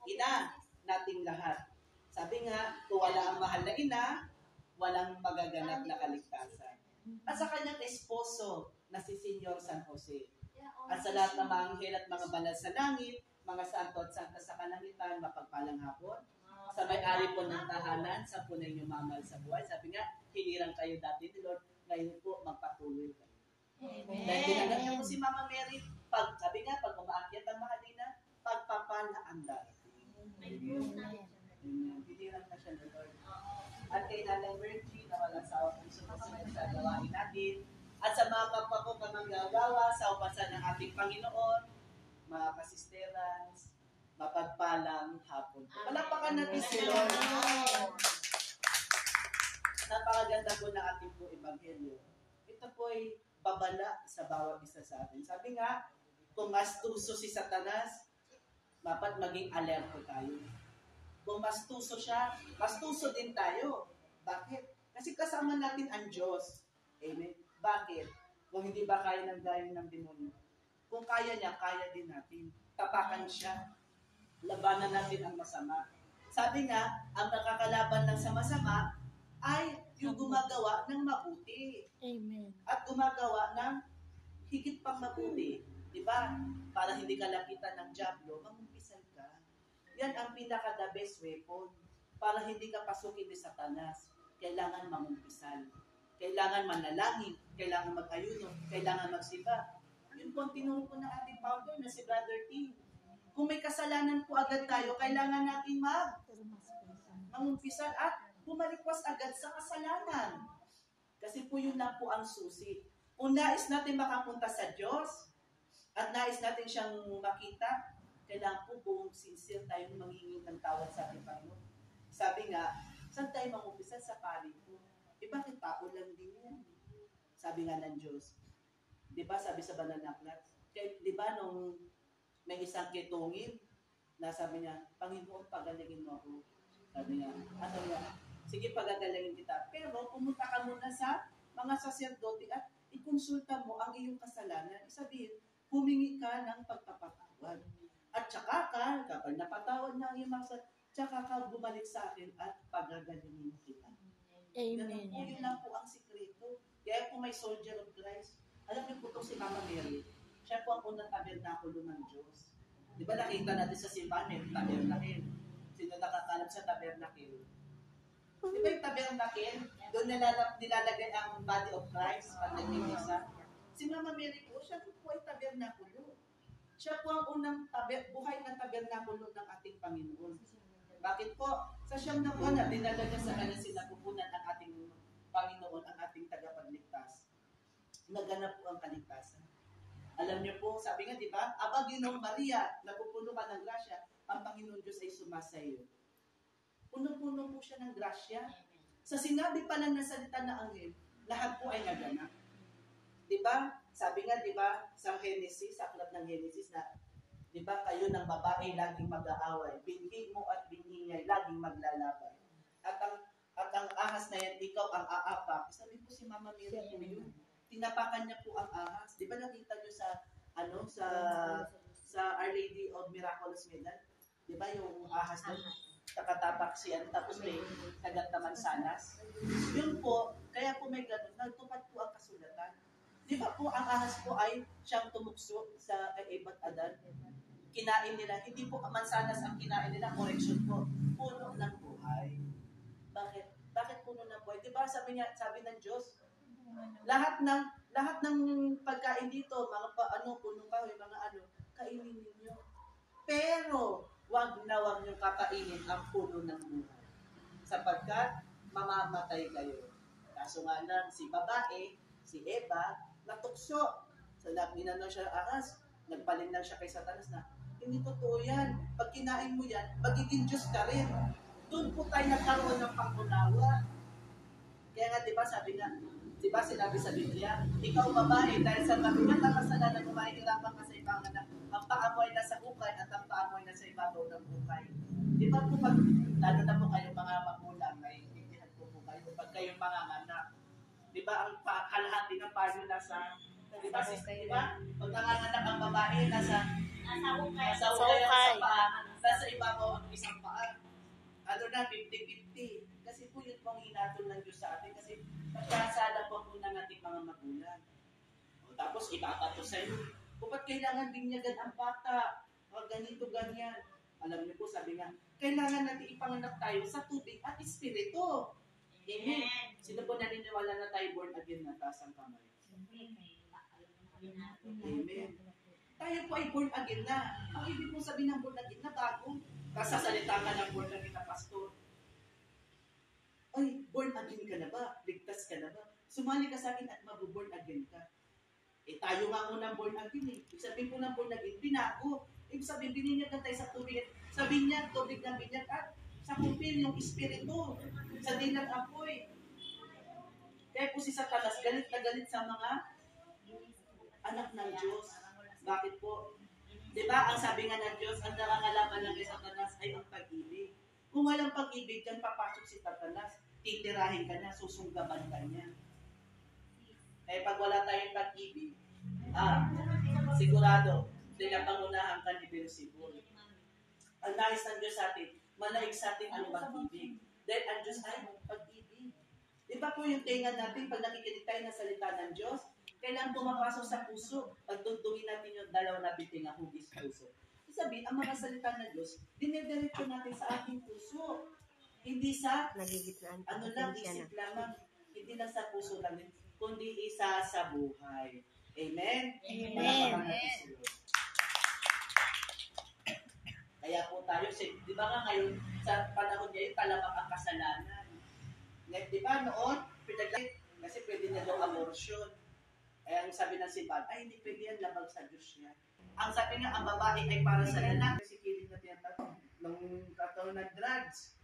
ina nating lahat. Sabi nga, kung wala ang mahal na ina, walang magaganap na kaligtasan. At sa kanyang esposo na si Senyor San Jose. At sa lahat ng mga anghel at mga banal sa langit, mga santo at santa sa kalangitan, mapagpalang hapon. Sa may-ari po ng tahanan, sa punay niyo mamahal sa buhay. Sabi nga, hinirang kayo dati ni Lord, ngayon po magpatuloy kayo. Dahil tinanggap niyo po si Mama Mary, sabi nga, pag umaakyat ang Mahadina, pagpapala ang darating. Hinirang na siya ni Lord. At kay Nanay Virgie, na walang sawa kung sumusunod sa gawain natin. At sa mga kapwa ko kamanggagawa sa upasan ng ating Panginoon, mga kasisterans, mapagpalang hapon. Palapakan natin si Lord. Napakaganda po ng ating po ebanghelyo. Ito po ay babala sa bawat isa sa atin. Sabi nga, kung mas tuso si Satanas, dapat maging alerto tayo. Kung mas tuso siya, mas tuso din tayo. Bakit? Kasi kasama natin ang Diyos. Amen. Bakit? Kung hindi ba kaya ng gayon ng demonyo? Kung kaya niya, kaya din natin. Tapakan siya. Labanan natin ang masama. Sabi nga, ang nakakalaban lang sa masama ay yung gumagawa ng mabuti. Amen. At gumagawa ng higit pang mabuti. Diba? Para hindi ka lapitan ng dyablo, magumpisan ka. Yan ang pinaka-the best weapon. Para hindi ka pasukin ni Satanas. Kailangan mangumpisan. Kailangan manalangin. Kailangan mag-ayuno. Kailangan magsiba. Yun po ang tinuro po ng ating founder na si Brother T. Kung may kasalanan po agad tayo, kailangan natin mangumpisan at bumalikwas agad sa kasalanan. Kasi po yun lang po ang susi. Kung nais natin makapunta sa Diyos at nais natin siyang makita, kailangan po buong sincere tayong mangingin ng tawad sa ating Panginoon. Sabi nga, saan tayo mangumpisan? Sa pari po. Bakit tao lang din yan? Sabi nga ng Diyos. Di ba, sabi sa banal na aklat, di ba nung may isang kitungin, na sabi niya, Panginoon, pagalingin mo ako. Sabi niya, ano niya? Sige, pagagalingin kita. Pero pumunta ka muna sa mga saserdote at ikonsulta mo ang iyong kasalanan. Isabihin, humingi ka ng pagpapatawad. At tsaka kapag napatawad na ang iyong mga tsaka ka bumalik sa akin at pagagalingin kita. Amen. Yun lang po ang sikreto. Kaya kung may soldier of Christ, alam niyo po itong si Mama Mary, siya po ang unang tabernakulo ng Diyos. Di ba nakita natin sa simbahan, may tabernakel. Sino nakakalap sa tabernakel? Di ba yung tabernakel? Doon nilalagay ang body of Christ pag nagmimisa. Si Mama Mary po, siya po ay tabernakulo. Siya po ang unang buhay na tabernakulo ng ating Panginoon. Bakit po? Sa siyam na buwan na dinalaga sa kanya sinapupunan ang ating Panginoon, ang ating tagapagligtas. Naganap po ang kaligtasan. Alam niyo po, sabi nga, di ba? Aba, Ginoong Maria, napupuno ka ng grasya, ang Panginoon Diyos ay sumasayo. Puno-puno po siya ng grasya. Sa sinabi pa lang na salita na anghel, lahat po ay naganap. Di ba? Sabi nga, di ba, sa Genesis, sa aklat ng Genesis na, di ba, kayo ng babae laging mag-aaway, binhi mo at binhi niya laging maglalaban. At ang ahas na yan, ikaw ang aapak. Sabi po si Mama Mary po yun. Tinapakan niya po ang ahas. Di ba nakita niyo sa Our Lady of Miraculous Medal? Di ba yung ahas na nakatapak siya, tapos may sagat na mansanas? Yun po, kaya po may ganun, nagtupad po ang kasulatan. Di ba po, ang ahas po ay siyang tumukso sa kay Eva at Adan. Kinain nila, hindi po mansanas ang kinain nila, correction po, puno ng buhay. Bakit? Bakit puno ng buhay? Di ba sabi ng Diyos, lahat ng pagkain dito, mga puno kahoy, mga kainin ninyo. Pero, wag niyong kakainin ang puno ng buhay. Sapagkat, mamamatay kayo. Kaso nga lang, si babae, si Eva, natukso. So, ginano siya ahas, nagpaling lang siya kay Satanas na, hindi totoo yan. Pag kinain mo yan, magiging Diyos ka rin. Doon po tayo nagkaroon ng pangunawa. Kaya nga, di ba, sabi nga, di ba sinabi sa Biblia, ikaw babae, dahil sa mabigat na kasalanan mo, mahihirapan ka sa ibang anak, ang paa mo ay nasa ukay at ang paa mo ay nasa ibabaw ng ukay. Di ba po pag, lalo na po kayong mga magulang, may intindihan po kayo, pag kayong mga anak, di ba ang kalahati ng paa nyo nasa, di ba, pag nanganganak ang babae, nasa ukay, nasa paa, nasa ibabaw ang po yun pong hinatol ng Diyos sa atin kasi nagkasala po muna natin mga magulang. O, tapos ipatato sa iyo, kung ba't kailangan binyagan ang bata? O, ganito, ganyan. Alam niyo po, sabi nga, kailangan natin ipanganak tayo sa tubig at espiritu. Amen. Sino po naniniwala na tayo born again na taas ang kamay? Amen. Tayo po ay born again na. Ang ibig po sabihin ng born again na bago. Kasasalita ka ng born again na pastor. Ay, born again ka na ba? Ligtas ka na ba? Sumali ka sa akin at mag-born again ka. Eh, tayo nga muna born again eh. Ibig sabihin po ng born again, binago. Ibig sabihin, bininyagan tayo sa tubig. Sabihin niya, tubig na binyag at sa kupil yung espiritu. Sa dilang apoy. Kaya po si Satanas, galit na galit sa mga anak ng Diyos. Bakit po? Diba, ang sabi nga ng Diyos, ang nakakalaban lang kay Satanas ay ang pag-ibig. Kung walang pag-ibig, dyan papasok si Satanas, titirahin ka na, susunggaban ka niya. Eh, pag wala tayong pag-ibig, sigurado, pinapangunahan ka ni Beelzebul. Ang nais ng Diyos sa atin, malaig sa atin ang pag-ibig. Dahil ang Diyos ay pag-ibig. Di ba po yung tenga natin, pag nakikinig tayo ng salita ng Diyos, kailangan pumapasok sa puso. Pagtutungin natin yung dalawa na bitinga, hugis puso. Sabi, ang mga salita ng Diyos, dinediretso natin sa ating puso. Hindi sa, isip lamang. Hindi lang sa puso lang, kundi isa sa buhay. Amen? Amen. Kaya po tayo, di ba nga ngayon, sa panahon ngayon, talamak ang kasalanan. Di ba noon, kasi pwede na daw abortion. Kaya ang sabi ng simbahan, ay hindi pwede yan, labag sa Diyos niya. Ang sabi nga, ang babae ay para sa lalaki. Kasi kiling na tinatawag ng katawag ng drugs.